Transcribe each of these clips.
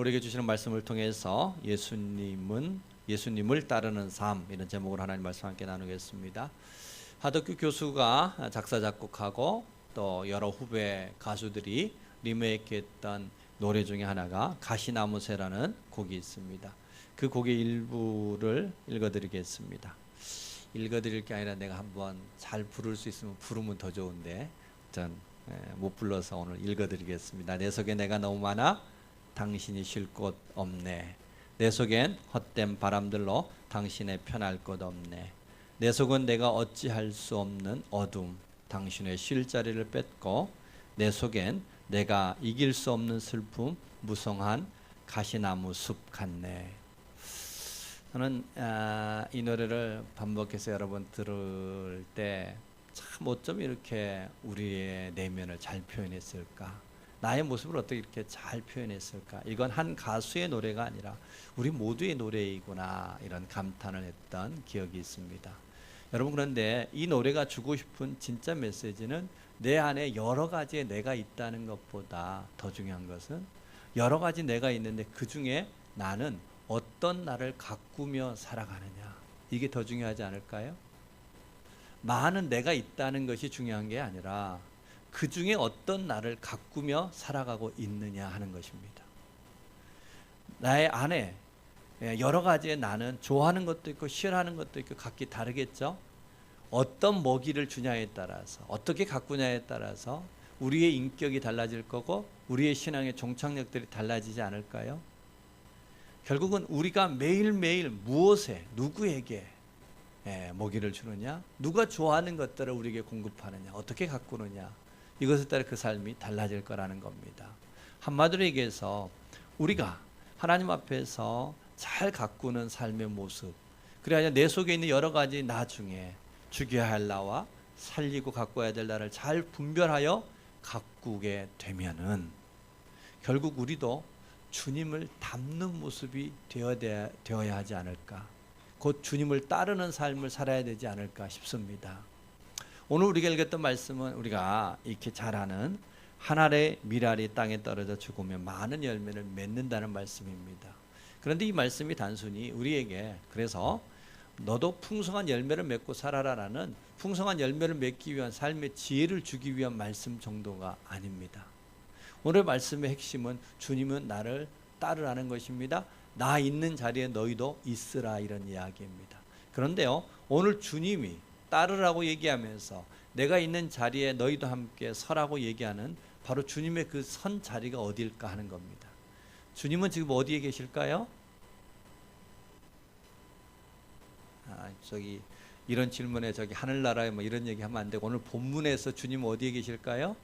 우리에게 주시는 말씀을 통해서 예수님을 따르는 삶, 이런 제목으로 하나님 말씀 함께 나누겠습니다. 하덕규 교수가 작사 작곡하고 또 여러 후배 가수들이 리메이크했던 노래 중에 하나가 가시나무새라는 곡이 있습니다. 그 곡의 일부를 읽어드리겠습니다. 읽어드릴 게 아니라 내가 한번 잘 부를 수 있으면 부르면 더 좋은데 전 못 불러서 오늘 읽어드리겠습니다. 내 속에 내가 너무 많아 당신이 쉴 곳 없네. 내 속엔 헛된 바람들로 당신의 편할 곳 없네. 내 속은 내가 어찌할 수 없는 어둠, 당신의 쉴 자리를 뺏고, 내 속엔 내가 이길 수 없는 슬픔, 무성한 가시나무 숲 같네. 저는 이 노래를 반복해서 여러분 들을 때 참 어쩜 이렇게 우리의 내면을 잘 표현했을까, 나의 모습을 어떻게 이렇게 잘 표현했을까, 이건 한 가수의 노래가 아니라 우리 모두의 노래이구나, 이런 감탄을 했던 기억이 있습니다. 여러분, 그런데 이 노래가 주고 싶은 진짜 메시지는 내 안에 여러 가지의 내가 있다는 것보다 더 중요한 것은 여러 가지 내가 있는데 그 중에 나는 어떤 나를 가꾸며 살아가느냐, 이게 더 중요하지 않을까요? 많은 내가 있다는 것이 중요한 게 아니라 그 중에 어떤 나를 가꾸며 살아가고 있느냐 하는 것입니다. 나의 안에 여러 가지의 나는 좋아하는 것도 있고 싫어하는 것도 있고 각기 다르겠죠. 어떤 먹이를 주냐에 따라서, 어떻게 가꾸냐에 따라서 우리의 인격이 달라질 거고 우리의 신앙의 종착역들이 달라지지 않을까요? 결국은 우리가 매일매일 무엇에, 누구에게 먹이를 주느냐, 누가 좋아하는 것들을 우리에게 공급하느냐, 어떻게 가꾸느냐, 이것에 따라 그 삶이 달라질 거라는 겁니다. 한마디로 얘기해서 우리가 하나님 앞에서 잘 가꾸는 삶의 모습, 그래야 내 속에 있는 여러 가지 나 중에 죽여야 할 나와 살리고 가꿔야 될 나를 잘 분별하여 가꾸게 되면은 결국 우리도 주님을 닮는 모습이 되어야 하지 않을까, 곧 주님을 따르는 삶을 살아야 되지 않을까 싶습니다. 오늘 우리가 읽었던 말씀은 우리가 이렇게 잘 아는 한 알의 밀알이 땅에 떨어져 죽으면 많은 열매를 맺는다는 말씀입니다. 그런데 이 말씀이 단순히 우리에게 그래서 너도 풍성한 열매를 맺고 살아라라는 풍성한 열매를 맺기 위한 삶의 지혜를 주기 위한 말씀 정도가 아닙니다. 오늘 말씀의 핵심은 주님은 나를 따르라는 것입니다. 나 있는 자리에 너희도 있으라, 이런 이야기입니다. 그런데요, 오늘 주님이 따르라고 얘기하면서 내가 있는 자리에 너희도 함께 서라고 얘기하는 바로 주님의 그 선 자리가 어디일까 하는 겁니다. 주님은 지금 어디에 계실까요? 이런 질문에 하늘나라에 뭐 이런 얘기 하면 안 되고, 오늘 본문에서 주님은 어디에 계실까요?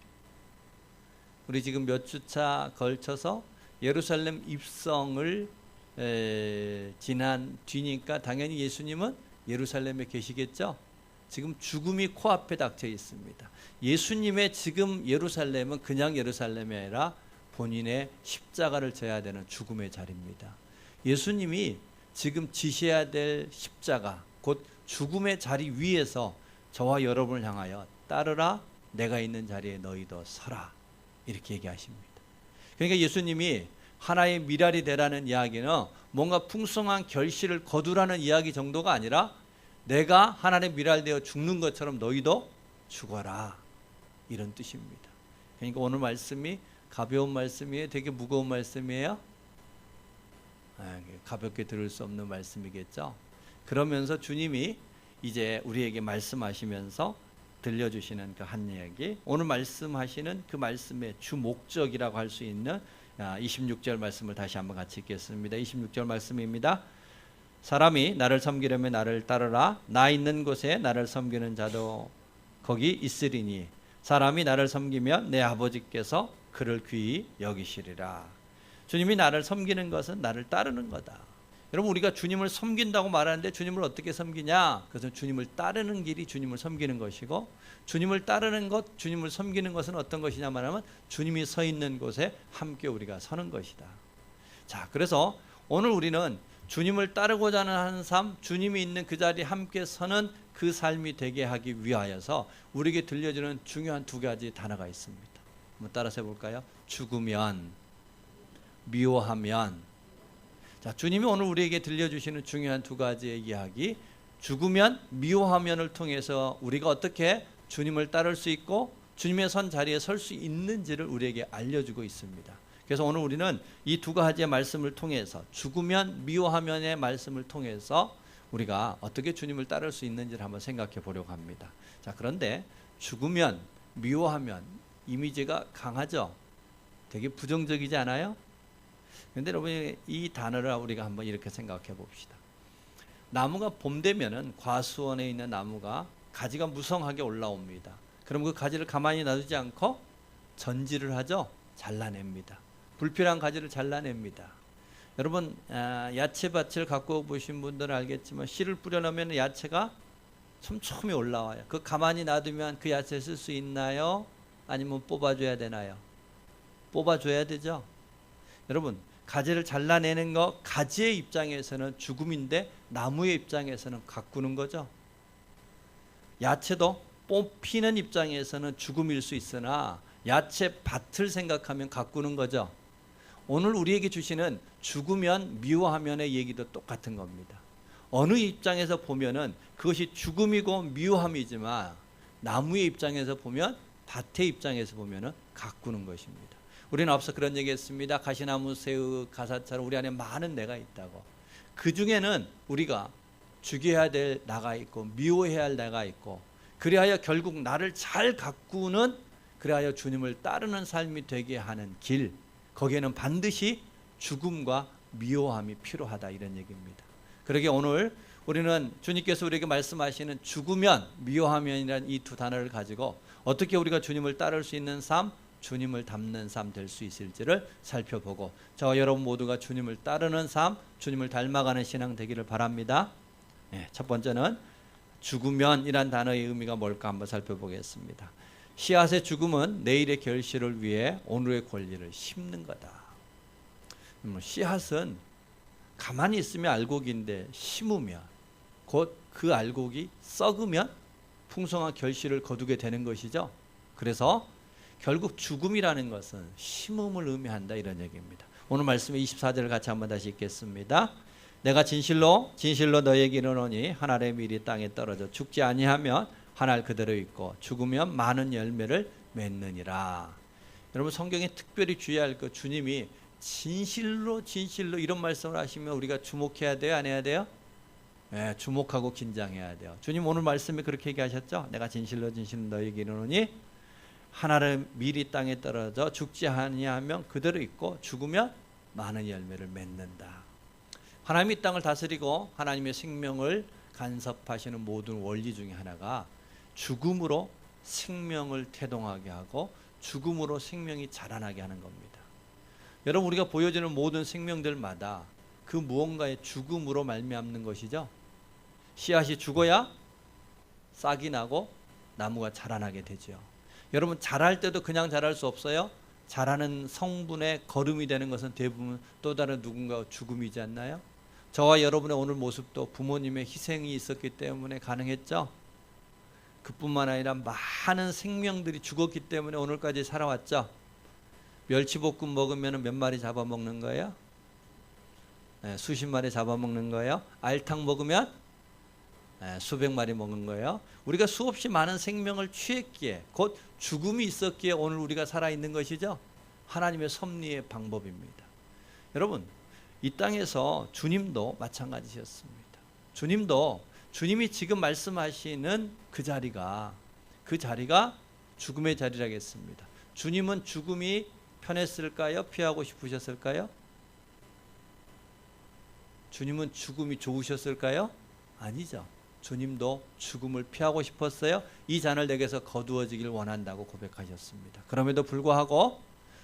우리 지금 몇 주차 걸쳐서 예루살렘 입성을 지난 뒤니까 당연히 예수님은 예루살렘에 계시겠죠. 지금 죽음이 코앞에 닥쳐 있습니다. 예수님의 지금 예루살렘은 그냥 예루살렘이 아니라 본인의 십자가를 져야 되는 죽음의 자리입니다. 예수님이 지금 지셔야 될 십자가, 곧 죽음의 자리 위에서 저와 여러분을 향하여 따르라, 내가 있는 자리에 너희도 서라, 이렇게 얘기하십니다. 그러니까 예수님이 하나의 밀알이 되라는 이야기는 뭔가 풍성한 결실을 거두라는 이야기 정도가 아니라 내가 하나의 밀알 되어 죽는 것처럼 너희도 죽어라, 이런 뜻입니다. 그러니까 오늘 말씀이 가벼운 말씀이에요? 되게 무거운 말씀이에요? 가볍게 들을 수 없는 말씀이겠죠. 그러면서 주님이 이제 우리에게 말씀하시면서 들려주시는 그 한 이야기, 오늘 말씀하시는 그 말씀의 주 목적이라고 할 수 있는 26절 말씀을 다시 한번 같이 읽겠습니다. 26절 말씀입니다. 사람이 나를 섬기려면 나를 따르라. 나 있는 곳에 나를 섬기는 자도 거기 있으리니 사람이 나를 섬기면 내 아버지께서 그를 귀히 여기시리라. 주님이 나를 섬기는 것은 나를 따르는 거다. 여러분, 우리가 주님을 섬긴다고 말하는데 주님을 어떻게 섬기냐? 그것은 주님을 따르는 길이 주님을 섬기는 것이고, 주님을 따르는 것, 주님을 섬기는 것은 어떤 것이냐 말하면 주님이 서 있는 곳에 함께 우리가 서는 것이다. 자, 그래서 오늘 우리는 주님을 따르고자 하는 삶, 주님이 있는 그 자리에 함께 서는 그 삶이 되게 하기 위하여서 우리에게 들려주는 중요한 두 가지 단어가 있습니다. 한번 따라서 해볼까요? 죽으면 미워하면. 자, 주님이 오늘 우리에게 들려주시는 중요한 두 가지의 이야기, 죽으면, 미워하면을 통해서 우리가 어떻게 주님을 따를 수 있고 주님의 선 자리에 설 수 있는지를 우리에게 알려주고 있습니다. 그래서 오늘 우리는 이 두 가지의 말씀을 통해서, 죽으면, 미워하면의 말씀을 통해서 우리가 어떻게 주님을 따를 수 있는지를 한번 생각해 보려고 합니다. 자, 그런데 죽으면, 미워하면 이미지가 강하죠? 되게 부정적이지 않아요? 그런데 여러분, 이 단어를 우리가 한번 이렇게 생각해 봅시다. 나무가 봄 되면은 과수원에 있는 나무가 가지가 무성하게 올라옵니다. 그럼 그 가지를 가만히 놔두지 않고 전지를 하죠. 잘라냅니다. 불필요한 가지를 잘라냅니다. 여러분, 야채밭을 갖고 보신 분들은 알겠지만 씨를 뿌려놓으면 야채가 촘촘히 올라와요. 그 가만히 놔두면 그 야채 쓸 수 있나요? 아니면 뽑아줘야 되나요? 뽑아줘야 되죠. 여러분, 가지를 잘라내는 거, 가지의 입장에서는 죽음인데 나무의 입장에서는 가꾸는 거죠. 야채도 뽑히는 입장에서는 죽음일 수 있으나 야채 밭을 생각하면 가꾸는 거죠. 오늘 우리에게 주시는 죽으면, 미워하면의 얘기도 똑같은 겁니다. 어느 입장에서 보면은 그것이 죽음이고 미워함이지만 나무의 입장에서 보면, 밭의 입장에서 보면은 가꾸는 것입니다. 우리는 앞서 그런 얘기했습니다. 가시나무, 새우, 가사처럼 우리 안에 많은 내가 있다고. 그 중에는 우리가 죽여야 될 나가 있고 미워해야 할 나가 있고, 그리하여 결국 나를 잘 가꾸는, 그리하여 주님을 따르는 삶이 되게 하는 길, 거기에는 반드시 죽음과 미워함이 필요하다, 이런 얘기입니다. 그러게 오늘 우리는 주님께서 우리에게 말씀하시는 죽으면, 미워하면이라는 이 두 단어를 가지고 어떻게 우리가 주님을 따를 수 있는 삶, 주님을 닮는 삶 될 수 있을지를 살펴보고, 저와 여러분 모두가 주님을 따르는 삶, 주님을 닮아가는 신앙 되기를 바랍니다. 첫 번째는 죽으면이란 단어의 의미가 뭘까 한번 살펴보겠습니다. 씨앗의 죽음은 내일의 결실을 위해 오늘의 권리를 심는 거다. 씨앗은 가만히 있으면 알곡인데 심으면 곧 그 알곡이 썩으면 풍성한 결실을 거두게 되는 것이죠. 그래서 결국 죽음이라는 것은 심음을 의미한다, 이런 얘기입니다. 오늘 말씀의 24절을 같이 한번 다시 읽겠습니다. 내가 진실로 너희에게 이르노니 한 알의 밀이 땅에 떨어져 죽지 아니하면 한 알 그대로 있고 죽으면 많은 열매를 맺느니라. 여러분, 성경에 특별히 주의할 것, 주님이 진실로 이런 말씀을 하시면 우리가 주목해야 돼요, 안 해야 돼요? 네, 주목하고 긴장해야 돼요. 주님 오늘 말씀에 그렇게 얘기하셨죠. 내가 진실로 너희에게 이르노니 한 알의 밀이 땅에 떨어져 죽지 아니하면 그대로 있고 죽으면 많은 열매를 맺는다. 하나님이 땅을 다스리고 하나님의 생명을 간섭하시는 모든 원리 중에 하나가 죽음으로 생명을 태동하게 하고 죽음으로 생명이 자라나게 하는 겁니다. 여러분, 우리가 보여지는 모든 생명들마다 그 무언가의 죽음으로 말미암는 것이죠. 씨앗이 죽어야 싹이 나고 나무가 자라나게 되죠. 여러분, 자랄 때도 그냥 자랄 수 없어요. 자라는 성분의 거름이 되는 것은 대부분 또 다른 누군가 죽음이지 않나요? 저와 여러분의 오늘 모습도 부모님의 희생이 있었기 때문에 가능했죠. 그뿐만 아니라 많은 생명들이 죽었기 때문에 오늘까지 살아왔죠. 멸치볶음 먹으면 몇 마리 잡아먹는 거예요? 네, 수십 마리 잡아먹는 거예요. 알탕 먹으면 수백 마리 먹는 거예요. 우리가 수없이 많은 생명을 취했기에, 곧 죽음이 있었기에 오늘 우리가 살아있는 것이죠. 하나님의 섭리의 방법입니다. 여러분, 이 땅에서 주님도 마찬가지셨습니다. 주님이 지금 말씀하시는 그 자리가 죽음의 자리라겠습니다. 주님은 죽음이 편했을까요? 피하고 싶으셨을까요? 주님은 죽음이 좋으셨을까요? 아니죠. 주님도 죽음을 피하고 싶었어요. 이 잔을 내게서 거두어지길 원한다고 고백하셨습니다. 그럼에도 불구하고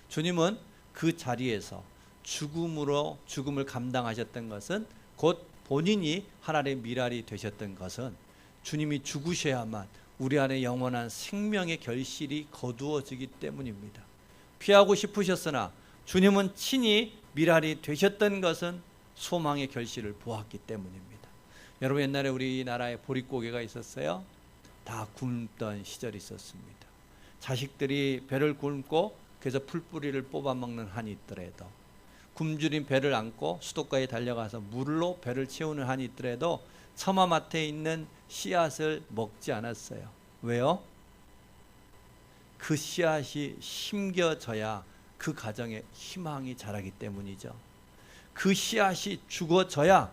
주님은 그 자리에서 죽음을 감당하셨던 것은, 곧 본인이 하나님의 미랄이 되셨던 것은, 주님이 죽으셔야만 우리 안에 영원한 생명의 결실이 거두어지기 때문입니다. 피하고 싶으셨으나 주님은 친히 미랄이 되셨던 것은 소망의 결실을 보았기 때문입니다. 여러분, 옛날에 우리나라에 보릿고개가 있었어요. 다 굶던 시절이 있었습니다. 자식들이 배를 굶고 그래서 풀뿌리를 뽑아먹는 한이 있더라도 굶주린 배를 안고 수도가에 달려가서 물로 배를 채우는 한이 있더라도 처마맡에 있는 씨앗을 먹지 않았어요. 왜요? 그 씨앗이 심겨져야 그 가정에 희망이 자라기 때문이죠. 그 씨앗이 죽어져야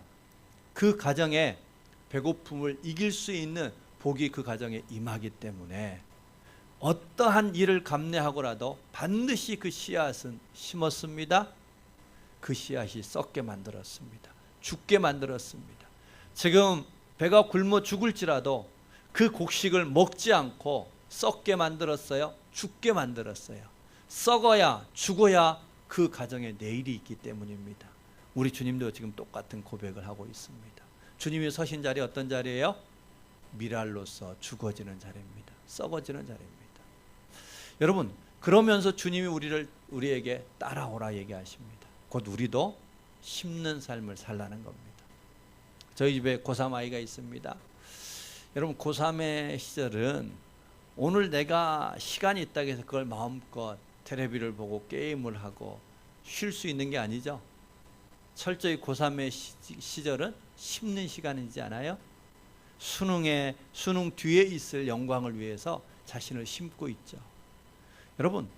그 가정에 배고픔을 이길 수 있는 복이 그 가정에 임하기 때문에 어떠한 일을 감내하고라도 반드시 그 씨앗은 심었습니다. 그 씨앗이 썩게 만들었습니다. 죽게 만들었습니다. 지금 배가 굶어 죽을지라도 그 곡식을 먹지 않고 썩게 만들었어요. 죽게 만들었어요. 썩어야 죽어야 그 가정에 내일이 있기 때문입니다. 우리 주님도 지금 똑같은 고백을 하고 있습니다. 주님이 서신 자리 어떤 자리예요? 미랄로서 죽어지는 자리입니다. 썩어지는 자리입니다. 여러분, 그러면서 주님이 우리에게 따라오라 얘기하십니다. 곧 우리도 심는 삶을 살라는 겁니다. 저희 집에 고3 아이가 있습니다. 여러분, 고3의 시절은 오늘 내가 시간이 있다고 해서 그걸 마음껏 텔레비를 보고 게임을 하고 쉴 수 있는 게 아니죠. 철저히 고3의 시절은 심는 시간이지 않아요? 수능 뒤에 있을 영광을 위해서 자신을 심고 있죠. 여러분,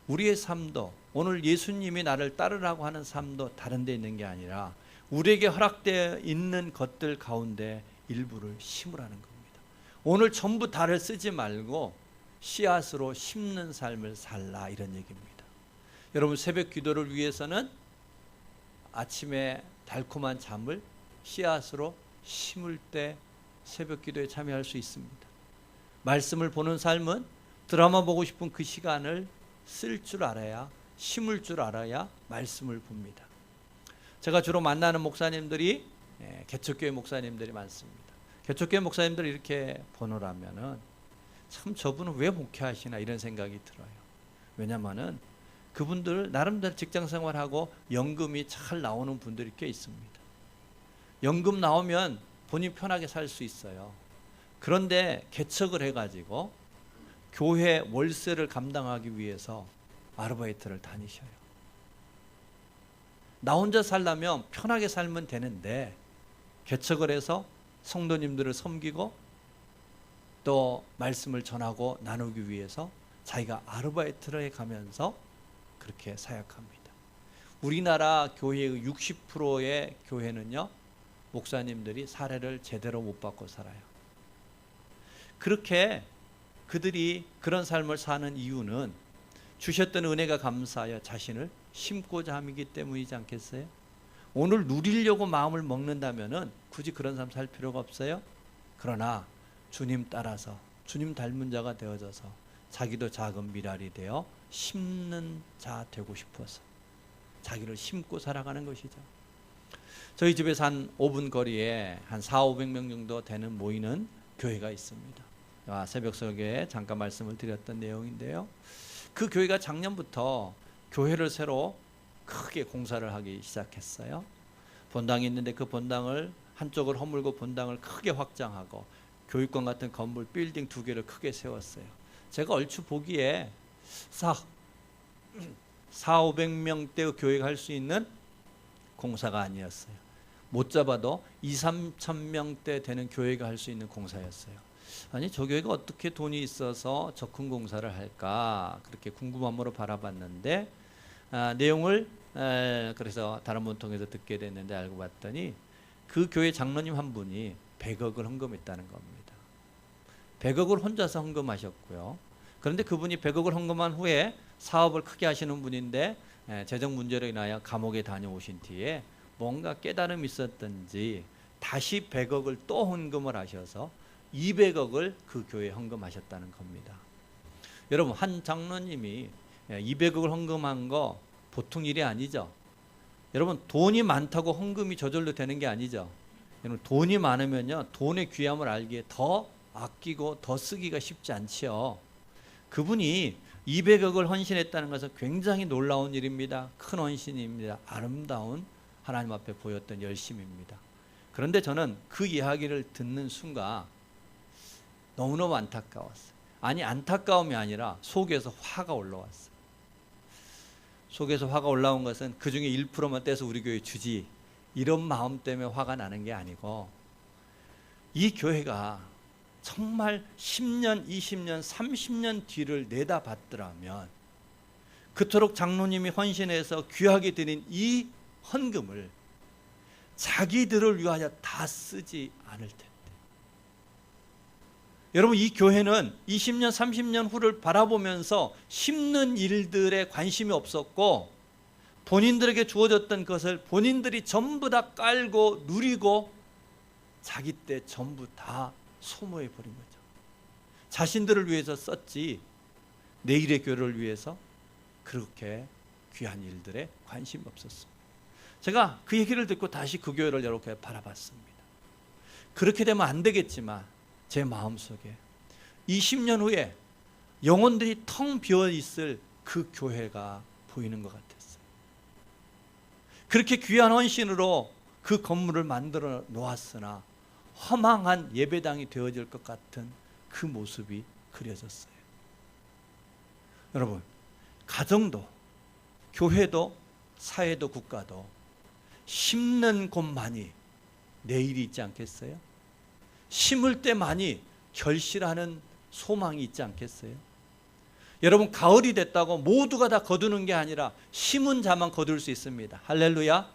우리의 삶도 오늘 예수님이 나를 따르라고 하는 삶도 다른 데 있는 게 아니라 우리에게 허락되어 있는 것들 가운데 일부를 심으라는 겁니다. 오늘 전부 다를 쓰지 말고 씨앗으로 심는 삶을 살라, 이런 얘기입니다. 여러분, 새벽 기도를 위해서는 아침에 달콤한 잠을 씨앗으로 심을 때 새벽 기도에 참여할 수 있습니다. 말씀을 보는 삶은 드라마 보고 싶은 그 시간을 쓸 줄 알아야, 심을 줄 알아야 말씀을 봅니다. 제가 주로 만나는 목사님들이 개척교회 목사님들이 많습니다. 개척교회 목사님들 이렇게 보노라면은 참 저분은 왜 목회하시나 이런 생각이 들어요. 왜냐면은 그분들 나름대로 직장생활하고 연금이 잘 나오는 분들이 꽤 있습니다. 연금 나오면 본인 편하게 살 수 있어요. 그런데 개척을 해가지고 교회 월세를 감당하기 위해서 아르바이트를 다니셔요. 나 혼자 살려면 편하게 살면 되는데 개척을 해서 성도님들을 섬기고 또 말씀을 전하고 나누기 위해서 자기가 아르바이트를 해가면서 그렇게 사역합니다. 우리나라 교회의 60%의 교회는요, 목사님들이 사례를 제대로 못 받고 살아요. 그렇게 그들이 그런 삶을 사는 이유는 주셨던 은혜가 감사하여 자신을 심고자 함이기 때문이지 않겠어요? 오늘 누리려고 마음을 먹는다면은 굳이 그런 삶 살 필요가 없어요. 그러나 주님 따라서 주님 닮은 자가 되어져서 자기도 작은 미랄이 되어 심는 자 되고 싶어서 자기를 심고 살아가는 것이죠. 저희 집에서 한 5분 거리에 한 400~500명 정도 되는 모이는 교회가 있습니다. 새벽 설교에 잠깐 말씀을 드렸던 내용인데요. 그 교회가 작년부터 교회를 새로 크게 공사를 하기 시작했어요. 본당이 있는데 그 본당을 한쪽을 허물고 본당을 크게 확장하고 교육관 같은 건물 빌딩 2개를 크게 세웠어요. 제가 얼추 보기에 400~500명대 교회가 할 수 있는 공사가 아니었어요. 못 잡아도 2~3천명대 되는 교회가 할 수 있는 공사였어요. 아니, 저 교회가 어떻게 돈이 있어서 저 큰 공사를 할까 그렇게 궁금함으로 바라봤는데 내용을 그래서 다른 분 통해서 듣게 됐는데 알고 봤더니 그 교회 장로님 한 분이 100억을 헌금했다는 겁니다. 100억을 혼자서 헌금하셨고요. 그런데 그분이 100억을 헌금한 후에 사업을 크게 하시는 분인데 재정 문제로 인하여 감옥에 다녀오신 뒤에 뭔가 깨달음이 있었던지 다시 100억을 또 헌금을 하셔서 200억을 그 교회에 헌금하셨다는 겁니다. 여러분, 한 장로님이 200억을 헌금한 거 보통 일이 아니죠. 여러분, 돈이 많다고 헌금이 저절로 되는 게 아니죠. 여러분, 돈이 많으면요, 돈의 귀함을 알기에 더 아끼고 더 쓰기가 쉽지 않지요. 그분이 200억을 헌신했다는 것은 굉장히 놀라운 일입니다. 큰 헌신입니다. 아름다운 하나님 앞에 보였던 열심입니다. 그런데 저는 그 이야기를 듣는 순간 너무너무 안타까웠어요. 아니, 안타까움이 아니라 속에서 화가 올라왔어요. 속에서 화가 올라온 것은 그 중에 1%만 떼서 우리 교회에 주지, 이런 마음 때문에 화가 나는 게 아니고, 이 교회가 정말 10년, 20년, 30년 뒤를 내다봤더라면 그토록 장로님이 헌신해서 귀하게 드린 이 헌금을 자기들을 위하여 다 쓰지 않을 텐데. 여러분, 이 교회는 20년, 30년 후를 바라보면서 심는 일들에 관심이 없었고, 본인들에게 주어졌던 것을 본인들이 전부 다 깔고 누리고 자기 때 전부 다 소모해 버린 거죠. 자신들을 위해서 썼지 내일의 교회를 위해서 그렇게 귀한 일들에 관심이 없었습니다. 제가 그 얘기를 듣고 다시 그 교회를 이렇게 바라봤습니다. 그렇게 되면 안 되겠지만 제 마음속에 20년 후에 영혼들이 텅 비어 있을 그 교회가 보이는 것 같았어요. 그렇게 귀한 헌신으로 그 건물을 만들어 놓았으나 허망한 예배당이 되어질 것 같은 그 모습이 그려졌어요. 여러분, 가정도, 교회도, 사회도, 국가도 심는 곳만이 내일이 있지 않겠어요? 심을 때만이 결실하는 소망이 있지 않겠어요? 여러분, 가을이 됐다고 모두가 다 거두는 게 아니라 심은 자만 거둘 수 있습니다. 할렐루야.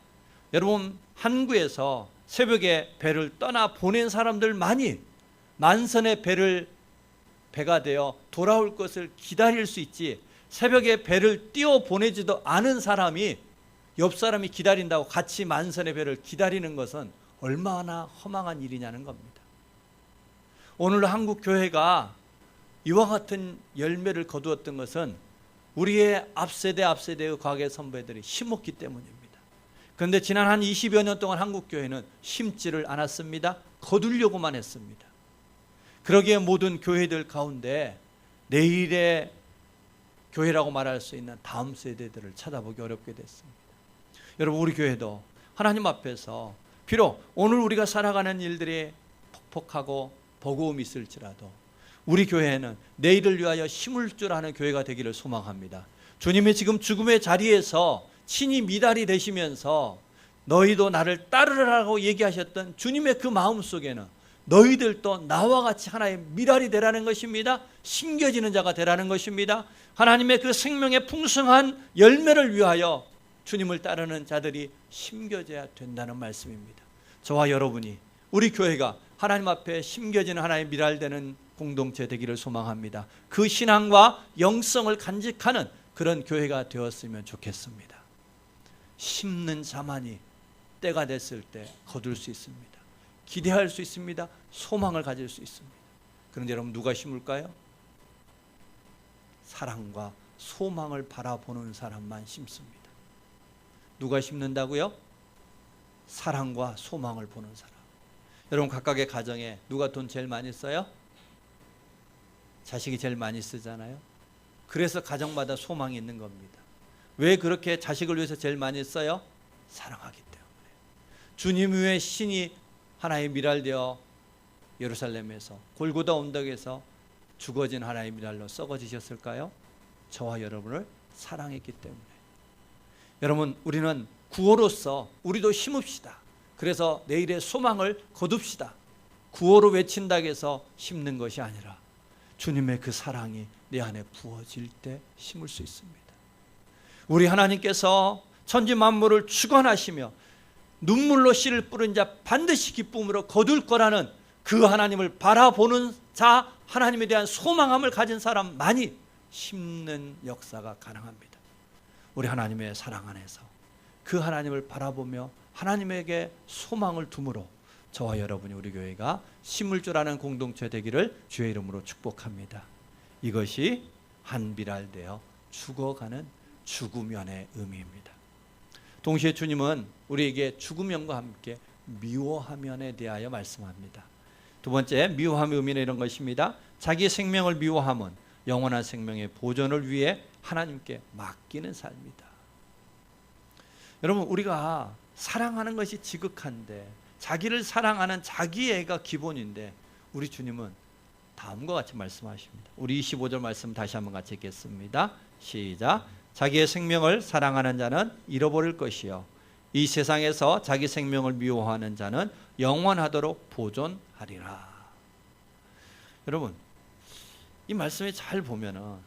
여러분, 항구에서 새벽에 배를 떠나 보낸 사람들만이 만선의 배가 되어 돌아올 것을 기다릴 수 있지, 새벽에 배를 띄워 보내지도 않은 사람이 옆 사람이 기다린다고 같이 만선의 배를 기다리는 것은 얼마나 허망한 일이냐는 겁니다. 오늘 한국 교회가 이와 같은 열매를 거두었던 것은 우리의 앞세대의 과거의 선배들이 심었기 때문입니다. 그런데 지난 한 20여 년 동안 한국 교회는 심지를 않았습니다. 거두려고만 했습니다. 그러기에 모든 교회들 가운데 내일의 교회라고 말할 수 있는 다음 세대들을 찾아보기 어렵게 됐습니다. 여러분, 우리 교회도 하나님 앞에서 비록 오늘 우리가 살아가는 일들이 퍽퍽하고 버거움이 있을지라도 우리 교회는 내일을 위하여 심을 줄 아는 교회가 되기를 소망합니다. 주님이 지금 죽음의 자리에서 친히 미달이 되시면서 너희도 나를 따르라고 얘기하셨던 주님의 그 마음 속에는 너희들도 나와 같이 하나의 미달이 되라는 것입니다. 심겨지는 자가 되라는 것입니다. 하나님의 그 생명의 풍성한 열매를 위하여 주님을 따르는 자들이 심겨져야 된다는 말씀입니다. 저와 여러분이, 우리 교회가 하나님 앞에 심겨지는 하나의 미랄되는 공동체 되기를 소망합니다. 그 신앙과 영성을 간직하는 그런 교회가 되었으면 좋겠습니다. 심는 자만이 때가 됐을 때 거둘 수 있습니다. 기대할 수 있습니다. 소망을 가질 수 있습니다. 그런데 여러분, 누가 심을까요? 사랑과 소망을 바라보는 사람만 심습니다. 누가 심는다고요? 사랑과 소망을 보는 사람. 여러분, 각각의 가정에 누가 돈 제일 많이 써요? 자식이 제일 많이 쓰잖아요. 그래서 가정마다 소망이 있는 겁니다. 왜 그렇게 자식을 위해서 제일 많이 써요? 사랑하기 때문에. 주님 위에 신이 하나의 미랄되어 예루살렘에서 골고다 언덕에서 죽어진 하나의 미랄로 썩어지셨을까요? 저와 여러분을 사랑했기 때문에. 여러분, 우리는 구호로서 우리도 심읍시다. 그래서 내일의 소망을 거둡시다. 구호로 외친다고 해서 심는 것이 아니라 주님의 그 사랑이 내 안에 부어질 때 심을 수 있습니다. 우리 하나님께서 천지 만물을 주관하시며 눈물로 씨를 뿌린 자 반드시 기쁨으로 거둘 거라는 그 하나님을 바라보는 자, 하나님에 대한 소망함을 가진 사람만이 심는 역사가 가능합니다. 우리 하나님의 사랑 안에서 그 하나님을 바라보며 하나님에게 소망을 둠으로 저와 여러분이, 우리 교회가 심을 줄 아는 공동체 되기를 주의 이름으로 축복합니다. 이것이 한 비랄 되어 죽어가는 죽으면의 의미입니다. 동시에 주님은 우리에게 죽으면과 함께 미워하면에 대하여 말씀합니다. 두 번째, 미워함의 의미는 이런 것입니다. 자기 생명을 미워함은 영원한 생명의 보존을 위해 하나님께 맡기는 삶이다. 여러분, 우리가 사랑하는 것이 지극한데, 자기를 사랑하는 자기애가 기본인데, 우리 주님은 다음과 같이 말씀하십니다. 우리 25절 말씀 다시 한번 같이 읽겠습니다. 시작. 자기의 생명을 사랑하는 자는 잃어버릴 것이요 이 세상에서 자기 생명을 미워하는 자는 영원하도록 보존하리라. 여러분, 이 말씀에 잘 보면은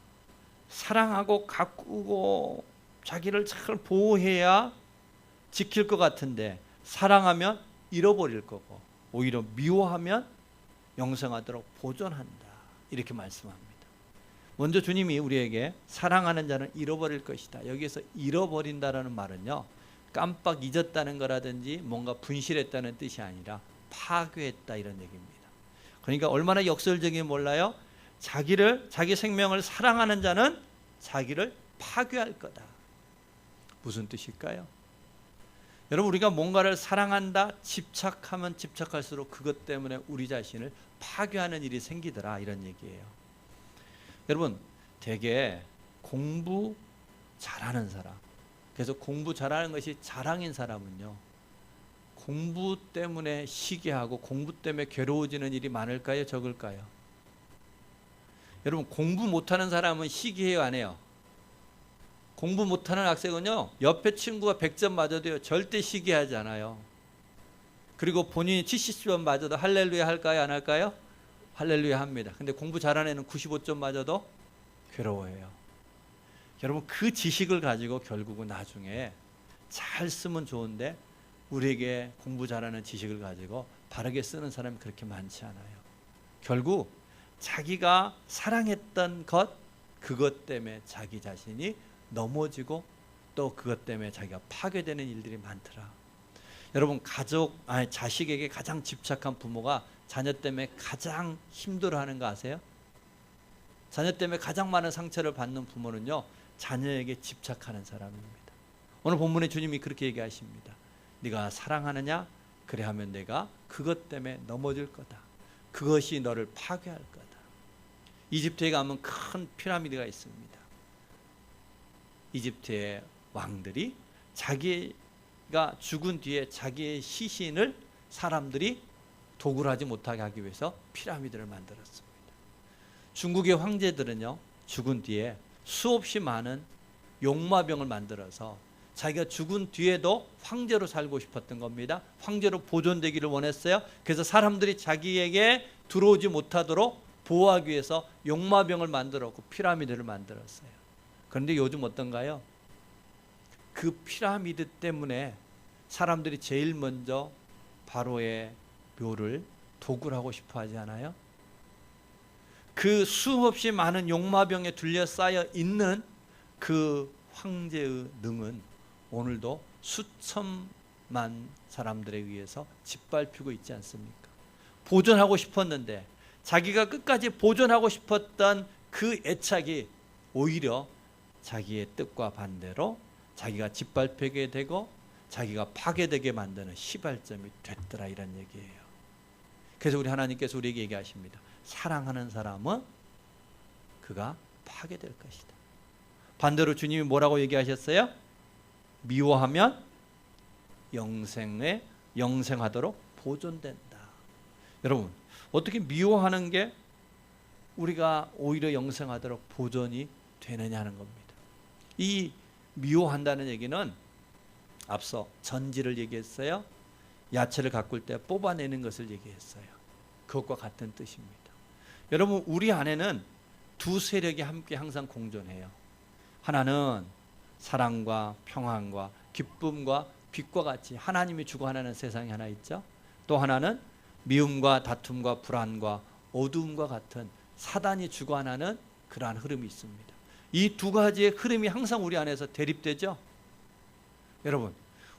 사랑하고 가꾸고 자기를 잘 보호해야 지킬 것 같은데 사랑하면 잃어버릴 거고 오히려 미워하면 영생하도록 보존한다. 이렇게 말씀합니다. 먼저 주님이 우리에게 사랑하는 자는 잃어버릴 것이다. 여기에서 잃어버린다라는 말은요, 깜빡 잊었다는 거라든지 뭔가 분실했다는 뜻이 아니라 파괴했다 이런 얘기입니다. 그러니까 얼마나 역설적인 몰라요? 자기 생명을 사랑하는 자는 자기를 파괴할 거다. 무슨 뜻일까요? 여러분, 우리가 뭔가를 사랑한다, 집착하면 집착할수록 그것 때문에 우리 자신을 파괴하는 일이 생기더라 이런 얘기예요. 여러분, 되게 공부 잘하는 사람, 그래서 공부 잘하는 것이 자랑인 사람은요, 공부 때문에 시기하고 공부 때문에 괴로워지는 일이 많을까요? 적을까요? 여러분, 공부 못하는 사람은 시기해요, 안 해요? 공부 못하는 학생은요, 옆에 친구가 100점 맞아도요 절대 시기하지 않아요. 그리고 본인이 70점 맞아도 할렐루야 할까요, 안 할까요? 할렐루야 합니다. 근데 공부 잘하는 애는 95점 맞아도 괴로워해요. 여러분, 그 지식을 가지고 결국은 나중에 잘 쓰면 좋은데 우리에게 공부 잘하는 지식을 가지고 바르게 쓰는 사람이 그렇게 많지 않아요. 결국 자기가 사랑했던 것, 그것 때문에 자기 자신이 넘어지고 또 그것 때문에 자기가 파괴되는 일들이 많더라. 여러분, 자식에게 가장 집착한 부모가 자녀 때문에 가장 힘들어하는 거 아세요? 자녀 때문에 가장 많은 상처를 받는 부모는요, 자녀에게 집착하는 사람입니다. 오늘 본문에 주님이 그렇게 얘기하십니다. 네가 사랑하느냐? 그래 하면 내가 그것 때문에 넘어질 거다. 그것이 너를 파괴할 거다. 이집트에 가면 큰 피라미드가 있습니다. 이집트의 왕들이 자기가 죽은 뒤에 자기의 시신을 사람들이 도굴 하지 못하게 하기 위해서 피라미드를 만들었습니다. 중국의 황제들은요, 죽은 뒤에 수없이 많은 용마병을 만들어서 자기가 죽은 뒤에도 황제로 살고 싶었던 겁니다. 황제로 보존되기를 원했어요. 그래서 사람들이 자기에게 들어오지 못하도록 보호하기 위해서 용마병을 만들었고 피라미드를 만들었어요. 그런데 요즘 어떤가요? 그 피라미드 때문에 사람들이 제일 먼저 바로의 묘를 도굴하고 싶어 하지 않아요? 그 수없이 많은 용마병에 둘러싸여 있는 그 황제의 능은 오늘도 수천만 사람들에 의해서 짓밟히고 있지 않습니까? 보존하고 싶었는데 자기가 끝까지 보존하고 싶었던 그 애착이 오히려 자기의 뜻과 반대로 자기가 짓밟히게 되고 자기가 파괴되게 만드는 시발점이 됐더라 이런 얘기예요. 그래서 우리 하나님께서 우리에게 얘기하십니다. 사랑하는 사람은 그가 파괴될 것이다. 반대로 주님이 뭐라고 얘기하셨어요? 미워하면 영생하도록 보존된다. 여러분, 어떻게 미워하는 게 우리가 오히려 영생하도록 보존이 되느냐 하는 겁니다. 이 미워한다는 얘기는 앞서 전지를 얘기했어요. 야채를 가꿀 때 뽑아내는 것을 얘기했어요. 그것과 같은 뜻입니다. 여러분, 우리 안에는 두 세력이 함께 항상 공존해요. 하나는 사랑과 평안과 기쁨과 빛과 같이 하나님이 주관하는 세상이 하나 있죠. 또 하나는 미움과 다툼과 불안과 어두움과 같은 사단이 주관하는 그러한 흐름이 있습니다. 이 두 가지의 흐름이 항상 우리 안에서 대립되죠. 여러분,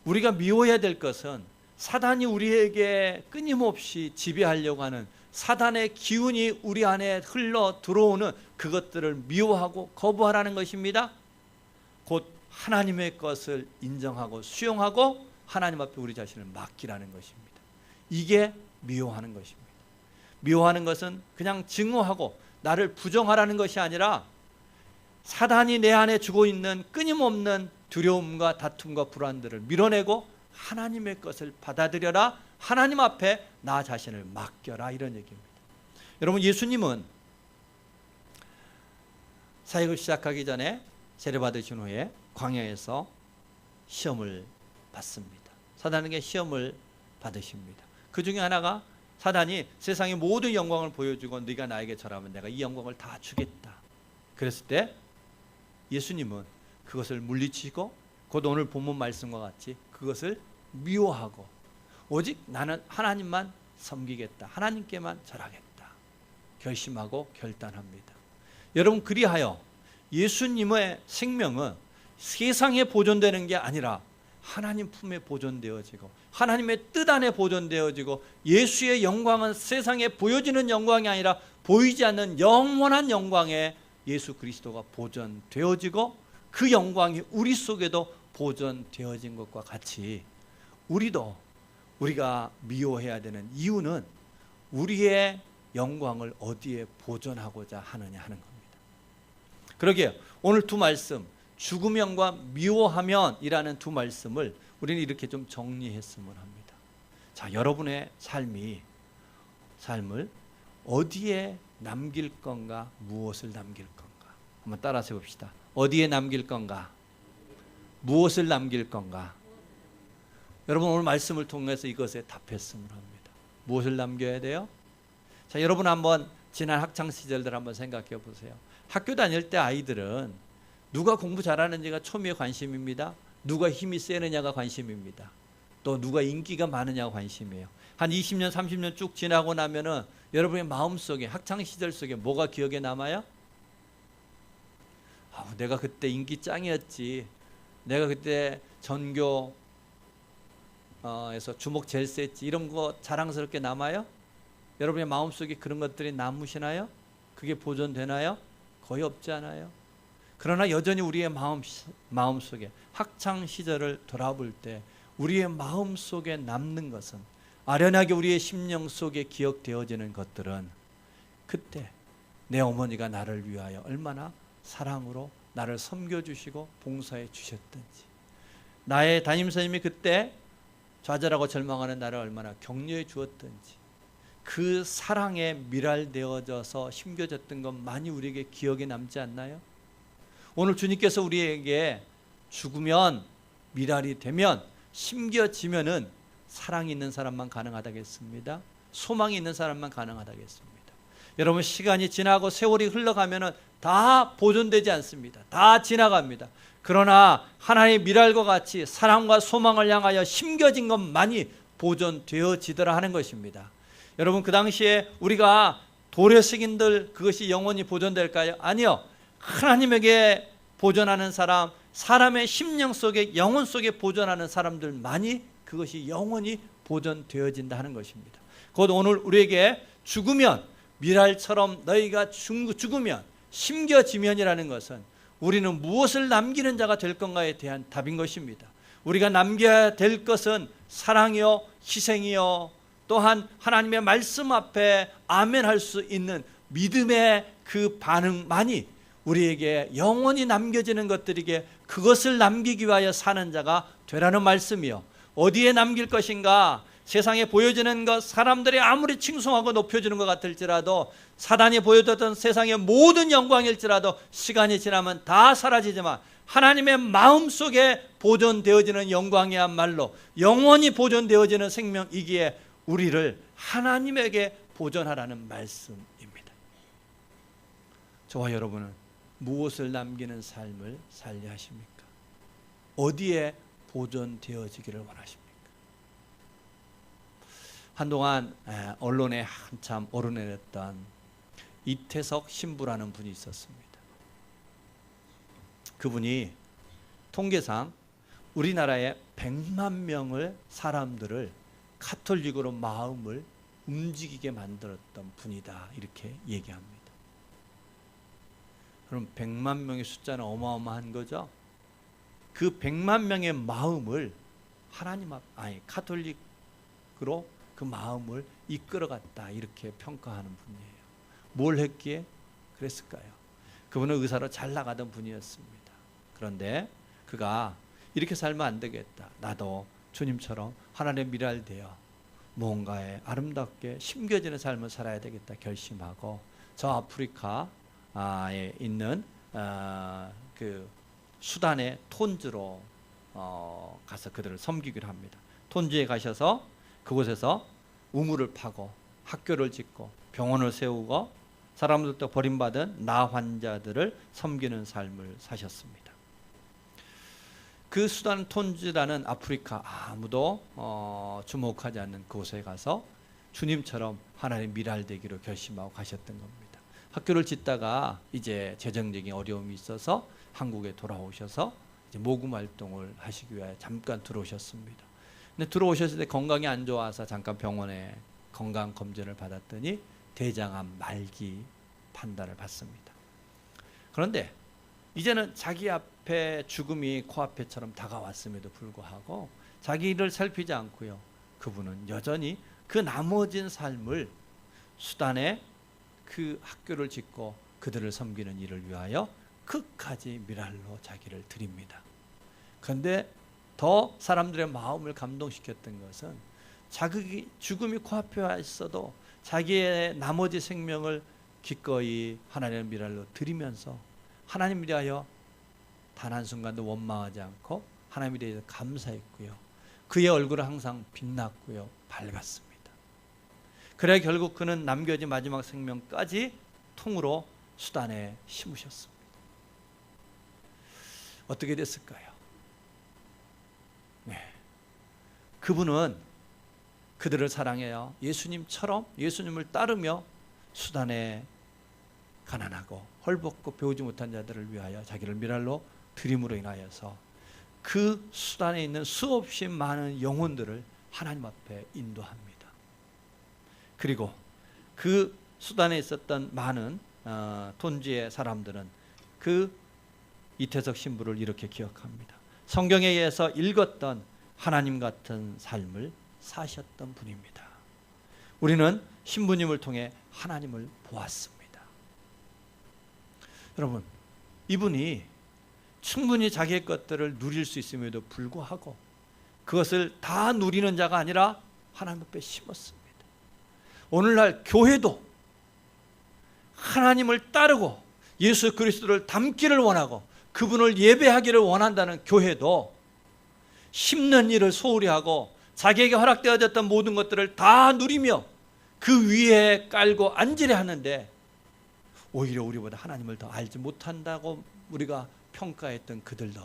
우리가 미워해야 될 것은 사단이 우리에게 끊임없이 지배하려고 하는 사단의 기운이 우리 안에 흘러 들어오는 그것들을 미워하고 거부하라는 것입니다. 곧 하나님의 것을 인정하고 수용하고 하나님 앞에 우리 자신을 맡기라는 것입니다. 이게 미워하는 것입니다. 미워하는 것은 그냥 증오하고 나를 부정하라는 것이 아니라 사단이 내 안에 주고 있는 끊임없는 두려움과 다툼과 불안들을 밀어내고 하나님의 것을 받아들여라. 하나님 앞에 나 자신을 맡겨라. 이런 얘기입니다. 여러분, 예수님은 사역을 시작하기 전에 세례받으신 후에 광야에서 시험을 받습니다. 사단에게 시험을 받으십니다. 그 중에 하나가 사단이 세상의 모든 영광을 보여주고 네가 나에게 절하면 내가 이 영광을 다 주겠다. 그랬을 때 예수님은 그것을 물리치고 곧 오늘 본문 말씀과 같이 그것을 미워하고 오직 나는 하나님만 섬기겠다. 하나님께만 절하겠다. 결심하고 결단합니다. 여러분, 그리하여 예수님의 생명은 세상에 보존되는 게 아니라 하나님 품에 보존되어지고 하나님의 뜻 안에 보존되어지고 예수의 영광은 세상에 보여지는 영광이 아니라 보이지 않는 영원한 영광에 예수 그리스도가 보존되어지고 그 영광이 우리 속에도 보존되어진 것과 같이 우리도 우리가 미워해야 되는 이유는 우리의 영광을 어디에 보존하고자 하느냐 하는 겁니다. 그러게요. 오늘 두 말씀 죽으면과 미워하면이라는 두 말씀을 우리는 이렇게 좀 정리했으면 합니다. 자, 여러분의 삶을 어디에 남길 건가, 무엇을 남길 건가? 한번 따라서 봅시다. 어디에 남길 건가, 무엇을 남길 건가? 여러분, 오늘 말씀을 통해서 이것에 답했으면 합니다. 무엇을 남겨야 돼요? 자, 여러분 한번 지난 학창 시절들 한번 생각해 보세요. 학교 다닐 때 아이들은 누가 공부 잘하는지가 초미의 관심입니다. 누가 힘이 세느냐가 관심입니다. 또 누가 인기가 많으냐가 관심이에요. 한 20년, 30년 쭉 지나고 나면은 여러분의 마음속에, 학창 시절 속에 뭐가 기억에 남아요? 내가 그때 인기 짱이었지. 내가 그때 전교에서 주목 제일 셌지. 이런 거 자랑스럽게 남아요? 여러분의 마음속에 그런 것들이 남으시나요? 그게 보존되나요? 거의 없지 않아요? 그러나 여전히 우리의 마음속에 학창 시절을 돌아볼 때 우리의 마음속에 남는 것은, 아련하게 우리의 심령 속에 기억되어지는 것들은 그때 내 어머니가 나를 위하여 얼마나 사랑으로 나를 섬겨주시고 봉사해 주셨든지, 나의 담임선생님이 그때 좌절하고 절망하는 나를 얼마나 격려해 주었든지, 그 사랑에 밀알되어져서 심겨졌던 것 많이 우리에게 기억에 남지 않나요? 오늘 주님께서 우리에게 죽으면, 밀알이 되면, 심겨지면은 사랑이 있는 사람만 가능하다겠습니다. 소망이 있는 사람만 가능하다겠습니다. 여러분, 시간이 지나고 세월이 흘러가면은 다 보존되지 않습니다. 다 지나갑니다. 그러나 하나님의 밀알과 같이 사랑과 소망을 향하여 심겨진 것만이 보존되어지더라 하는 것입니다. 여러분, 그 당시에 우리가 돌의 승인들 그것이 영원히 보존될까요? 아니요. 하나님에게 보존하는 사람, 사람의 심령 속에, 영혼 속에 보존하는 사람들만이 그것이 영원히 보존되어진다 하는 것입니다. 곧 오늘 우리에게 죽으면, 밀알처럼 너희가 죽으면, 심겨지면이라는 것은 우리는 무엇을 남기는 자가 될 건가에 대한 답인 것입니다. 우리가 남겨야 될 것은 사랑이요, 희생이요, 또한 하나님의 말씀 앞에 아멘할 수 있는 믿음의 그 반응만이 우리에게 영원히 남겨지는 것들이기에 그것을 남기기 위하여 사는 자가 되라는 말씀이요. 어디에 남길 것인가? 세상에 보여지는 것, 사람들이 아무리 칭송하고 높여주는 것 같을지라도, 사단이 보여줬던 세상의 모든 영광일지라도 시간이 지나면 다 사라지지만 하나님의 마음속에 보존되어지는 영광이야말로 영원히 보존되어지는 생명이기에 우리를 하나님에게 보존하라는 말씀입니다. 저와 여러분은 무엇을 남기는 삶을 살려 하십니까? 어디에 보존되어지기를 원하십니까? 한동안 언론에 한참 오르내렸던 이태석 신부라는 분이 있었습니다. 그분이 통계상 우리나라의 100만 명을 사람들을 카톨릭으로 마음을 움직이게 만들었던 분이다, 이렇게 얘기합니다. 그럼 100만 명의 숫자는 어마어마한 거죠. 그 100만 명의 마음을 하나님 앞, 카톨릭으로 그 마음을 이끌어갔다, 이렇게 평가하는 분이에요. 뭘 했기에 그랬을까요? 그분은 의사로 잘 나가던 분이었습니다. 그런데 그가 이렇게 살면 안 되겠다, 나도 주님처럼 하나님의 밀알되어 무언가에 아름답게 심겨지는 삶을 살아야 되겠다 결심하고 저 아프리카에 있는 그 수단의 톤주로 가서 그들을 섬기기로 합니다. 톤주에 가셔서 그곳에서 우물을 파고 학교를 짓고 병원을 세우고 사람들도 버림받은 나 환자들을 섬기는 삶을 사셨습니다. 그 수단 톤주라는 아프리카 아무도 주목하지 않는 그곳에 가서 주님처럼 하나님 미랄되기로 결심하고 가셨던 겁니다. 학교를 짓다가 이제 재정적인 어려움이 있어서 한국에 돌아오셔서 이제 모금 활동을 하시기 위해 잠깐 들어오셨습니다. 근데 들어오셨을 때 건강이 안 좋아서 잠깐 병원에 건강 검진을 받았더니 대장암 말기 판단을 받습니다. 그런데 이제는 자기 앞에 죽음이 코앞에처럼 다가왔음에도 불구하고 자기를 살피지 않고요. 그분은 여전히 그 나머진 삶을 수단에 그 학교를 짓고 그들을 섬기는 일을 위하여 끝까지 미랄로 자기를 드립니다. 그런데 더 사람들의 마음을 감동시켰던 것은 자기 죽음이 코앞에 와 있어도 자기의 나머지 생명을 기꺼이 하나님의 미랄로 드리면서 하나님 위하여 단 한순간도 원망하지 않고 하나님에 대해서 감사했고요. 그의 얼굴은 항상 빛났고요. 밝았습니다. 그래 결국 그는 남겨진 마지막 생명까지 통으로 수단에 심으셨습니다. 어떻게 됐을까요? 네. 그분은 그들을 사랑해요. 예수님처럼 예수님을 따르며 수단에 가난하고 헐벗고 배우지 못한 자들을 위하여 자기를 미랄로 드림으로 인하여서 그 수단에 있는 수없이 많은 영혼들을 하나님 앞에 인도합니다. 그리고 그 수단에 있었던 많은 톤주의 사람들은 그 이태석 신부를 이렇게 기억합니다. 성경에 의해서 읽었던 하나님 같은 삶을 사셨던 분입니다. 우리는 신부님을 통해 하나님을 보았습니다. 여러분, 이분이 충분히 자기의 것들을 누릴 수 있음에도 불구하고 그것을 다 누리는 자가 아니라 하나님 앞에 심었습니다. 오늘날 교회도 하나님을 따르고 예수 그리스도를 닮기를 원하고 그분을 예배하기를 원한다는 교회도 심는 일을 소홀히 하고 자기에게 허락되어졌던 모든 것들을 다 누리며 그 위에 깔고 앉으려 하는데 오히려 우리보다 하나님을 더 알지 못한다고 우리가 평가했던 그들도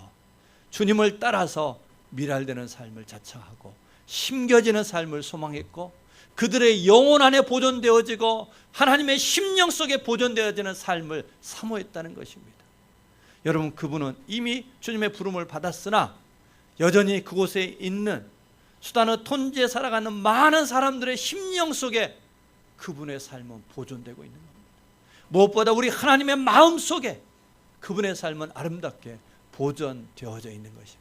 주님을 따라서 미랄되는 삶을 자처하고 심겨지는 삶을 소망했고 그들의 영혼 안에 보존되어지고 하나님의 심령 속에 보존되어지는 삶을 사모했다는 것입니다. 여러분, 그분은 이미 주님의 부름을 받았으나 여전히 그곳에 있는 수단의 톤지에 살아가는 많은 사람들의 심령 속에 그분의 삶은 보존되고 있는 겁니다. 무엇보다 우리 하나님의 마음 속에 그분의 삶은 아름답게 보존되어져 있는 것입니다.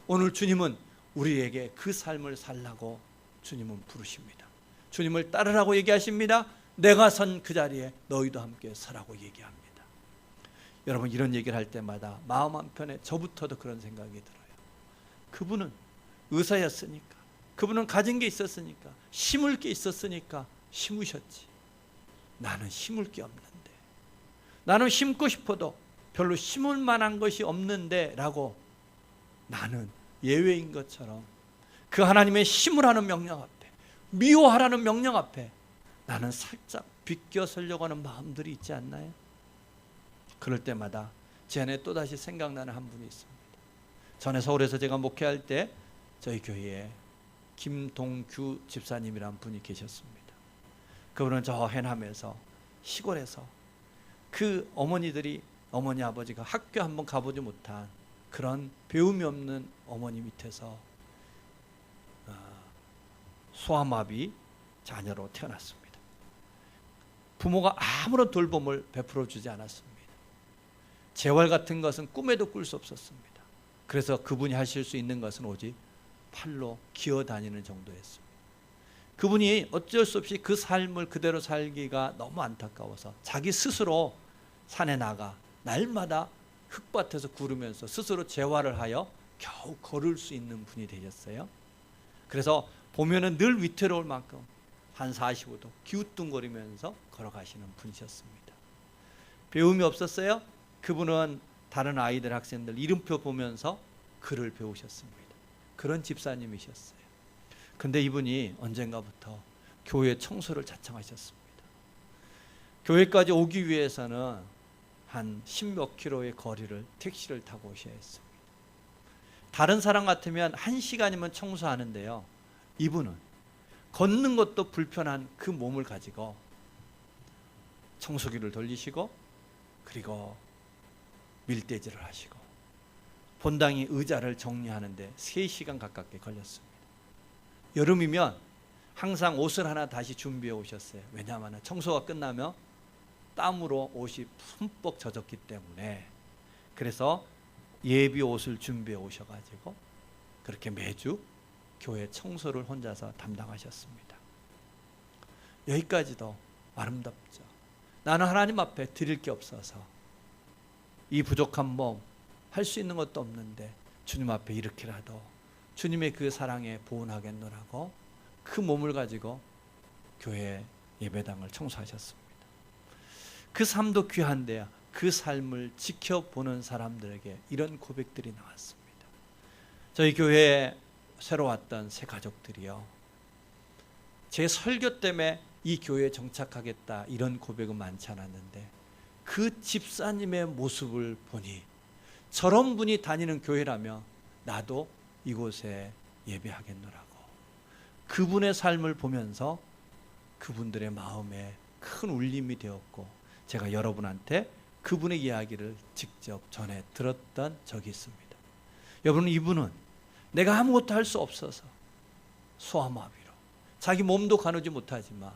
오늘 주님은 우리에게 그 삶을 살라고 주님은 부르십니다. 주님을 따르라고 얘기하십니다. 내가 선 그 자리에 너희도 함께 서라고 얘기합니다. 여러분, 이런 얘기를 할 때마다 마음 한편에 저부터도 그런 생각이 들어요. 그분은 의사였으니까, 그분은 가진 게 있었으니까, 심을 게 있었으니까 심으셨지. 나는 심을 게 없는데, 나는 심고 싶어도 별로 심을 만한 것이 없는데 라고 나는 예외인 것처럼 그 하나님의 심으라는 명령 앞에, 미워하라는 명령 앞에 나는 살짝 비껴서려고 하는 마음들이 있지 않나요? 그럴 때마다 제 안에 또다시 생각나는 한 분이 있습니다. 전에 서울에서 제가 목회할 때 저희 교회에 김동규 집사님이라는 분이 계셨습니다. 그분은 저 해남에서 시골에서 그 어머니 아버지가 학교 한번 가보지 못한 그런 배움이 없는 어머니 밑에서 소아마비 자녀로 태어났습니다. 부모가 아무런 돌봄을 베풀어 주지 않았습니다. 재활 같은 것은 꿈에도 꿀 수 없었습니다. 그래서 그분이 하실 수 있는 것은 오직 팔로 기어다니는 정도였습니다. 그분이 어쩔 수 없이 그 삶을 그대로 살기가 너무 안타까워서 자기 스스로 산에 나가 날마다 흙밭에서 구르면서 스스로 재활을 하여 겨우 걸을 수 있는 분이 되셨어요. 그래서 보면은 늘 위태로울 만큼 한 45도 기우뚱거리면서 걸어가시는 분이셨습니다. 배움이 없었어요. 그분은 다른 아이들, 학생들 이름표 보면서 글을 배우셨습니다. 그런 집사님이셨어요. 근데 이분이 언젠가부터 교회 청소를 자청하셨습니다. 교회까지 오기 위해서는 한 10몇 킬로의 거리를 택시를 타고 오셔야 했습니다. 다른 사람 같으면 1시간이면 청소하는데요, 이분은 걷는 것도 불편한 그 몸을 가지고 청소기를 돌리시고, 그리고 밀대질을 하시고, 본당이 의자를 정리하는데 3시간 가깝게 걸렸습니다. 여름이면 항상 옷을 하나 다시 준비해 오셨어요. 왜냐하면 청소가 끝나면 땀으로 옷이 흠뻑 젖었기 때문에. 그래서 예비 옷을 준비해 오셔가지고 그렇게 매주 교회 청소를 혼자서 담당하셨습니다. 여기까지도 아름답죠. 나는 하나님 앞에 드릴 게 없어서 이 부족한 몸, 할 수 있는 것도 없는데 주님 앞에 이렇게라도 주님의 그 사랑에 보은하겠노라고 그 몸을 가지고 교회 예배당을 청소하셨습니다. 그 삶도 귀한데요, 그 삶을 지켜보는 사람들에게 이런 고백들이 나왔습니다. 저희 교회에 새로 왔던 새 가족들이요, 제 설교 때문에 이 교회에 정착하겠다 이런 고백은 많지 않았는데, 그 집사님의 모습을 보니 저런 분이 다니는 교회라면 나도 이곳에 예배하겠노라고, 그분의 삶을 보면서 그분들의 마음에 큰 울림이 되었고, 제가 여러분한테 그분의 이야기를 직접 전해 들었던 적이 있습니다. 여러분, 이분은 내가 아무것도 할 수 없어서 소아마비로 자기 몸도 가누지 못하지만,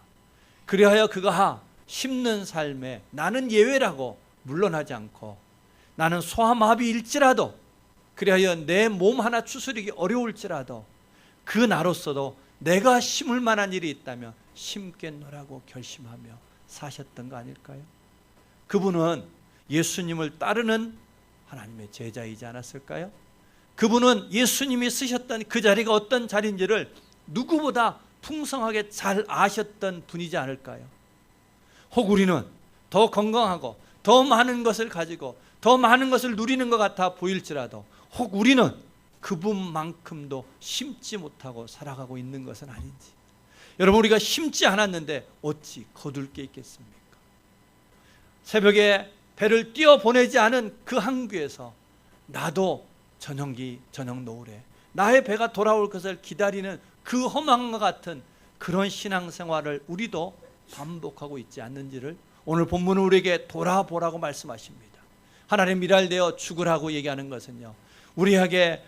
그리하여 그가 심는 삶에 나는 예외라고 물러나지 않고, 나는 소아마비일지라도, 그리하여 내 몸 하나 추스리기 어려울지라도 그 나로서도 내가 심을 만한 일이 있다면 심겠노라고 결심하며 사셨던 거 아닐까요? 그분은 예수님을 따르는 하나님의 제자이지 않았을까요? 그분은 예수님이 쓰셨던 그 자리가 어떤 자리인지를 누구보다 풍성하게 잘 아셨던 분이지 않을까요? 혹 우리는 더 건강하고 더 많은 것을 가지고 더 많은 것을 누리는 것 같아 보일지라도, 혹 우리는 그분만큼도 심지 못하고 살아가고 있는 것은 아닌지. 여러분, 우리가 심지 않았는데 어찌 거둘 게 있겠습니까? 새벽에 배를 띄어보내지 않은 그 항구에서 나도 저녁 노을에 나의 배가 돌아올 것을 기다리는 그 허망과 같은 그런 신앙생활을 우리도 반복하고 있지 않는지를 오늘 본문은 우리에게 돌아보라고 말씀하십니다. 하나님 미랄되어 죽으라고 얘기하는 것은요, 우리에게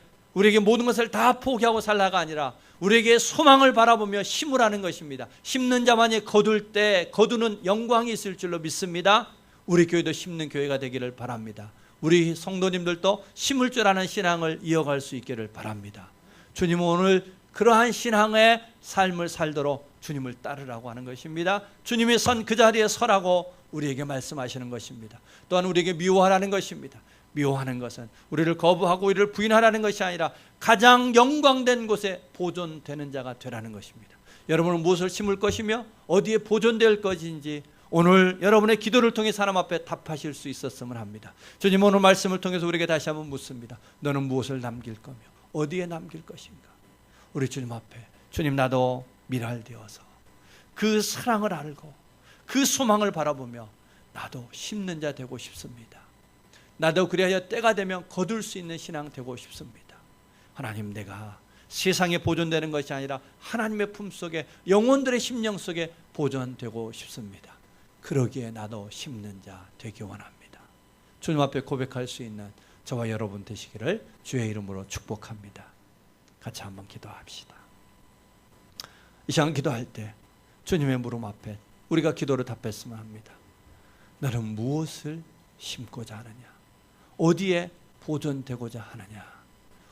모든 것을 다 포기하고 살라가 아니라 우리에게 소망을 바라보며 심으라는 것입니다. 심는 자만이 거둘 때 거두는 영광이 있을 줄로 믿습니다. 우리 교회도 심는 교회가 되기를 바랍니다. 우리 성도님들도 심을 줄 아는 신앙을 이어갈 수 있기를 바랍니다. 주님은 오늘 그러한 신앙의 삶을 살도록 주님을 따르라고 하는 것입니다. 주님이 선 그 자리에 서라고 우리에게 말씀하시는 것입니다. 또한 우리에게 미워하라는 것입니다. 미워하는 것은 우리를 거부하고 우리를 부인하라는 것이 아니라 가장 영광된 곳에 보존되는 자가 되라는 것입니다. 여러분은 무엇을 심을 것이며 어디에 보존될 것인지 오늘 여러분의 기도를 통해 하나님 앞에 답하실 수 있었으면 합니다. 주님, 오늘 말씀을 통해서 우리에게 다시 한번 묻습니다. 너는 무엇을 남길 거며 어디에 남길 것인가? 우리 주님 앞에, 주님, 나도 미랄되어서 그 사랑을 알고 그 소망을 바라보며 나도 심는 자 되고 싶습니다. 나도 그리하여 때가 되면 거둘 수 있는 신앙 되고 싶습니다. 하나님, 내가 세상에 보존되는 것이 아니라 하나님의 품속에, 영혼들의 심령 속에 보존되고 싶습니다. 그러기에 나도 심는 자 되기 원합니다. 주님 앞에 고백할 수 있는 저와 여러분 되시기를 주의 이름으로 축복합니다. 같이 한번 기도합시다. 이 시간 기도할 때 주님의 무릎 앞에 우리가 기도를 답했으면 합니다. 너는 무엇을 심고자 하느냐? 어디에 보존되고자 하느냐?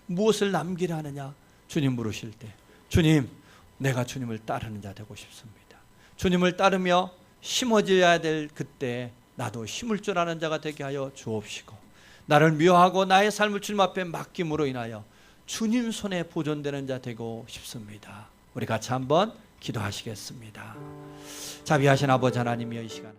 무엇을 남기려 하느냐? 주님 물으실 때, 주님, 내가 주님을 따르는 자 되고 싶습니다. 주님을 따르며 심어져야 될 그때 나도 심을 줄 아는 자가 되게 하여 주옵시고, 나를 미워하고 나의 삶을 주님 앞에 맡김으로 인하여 주님 손에 보존되는 자 되고 싶습니다. 우리 같이 한번 기도하시겠습니다. 자비하신 아버지 하나님이여, 이 시간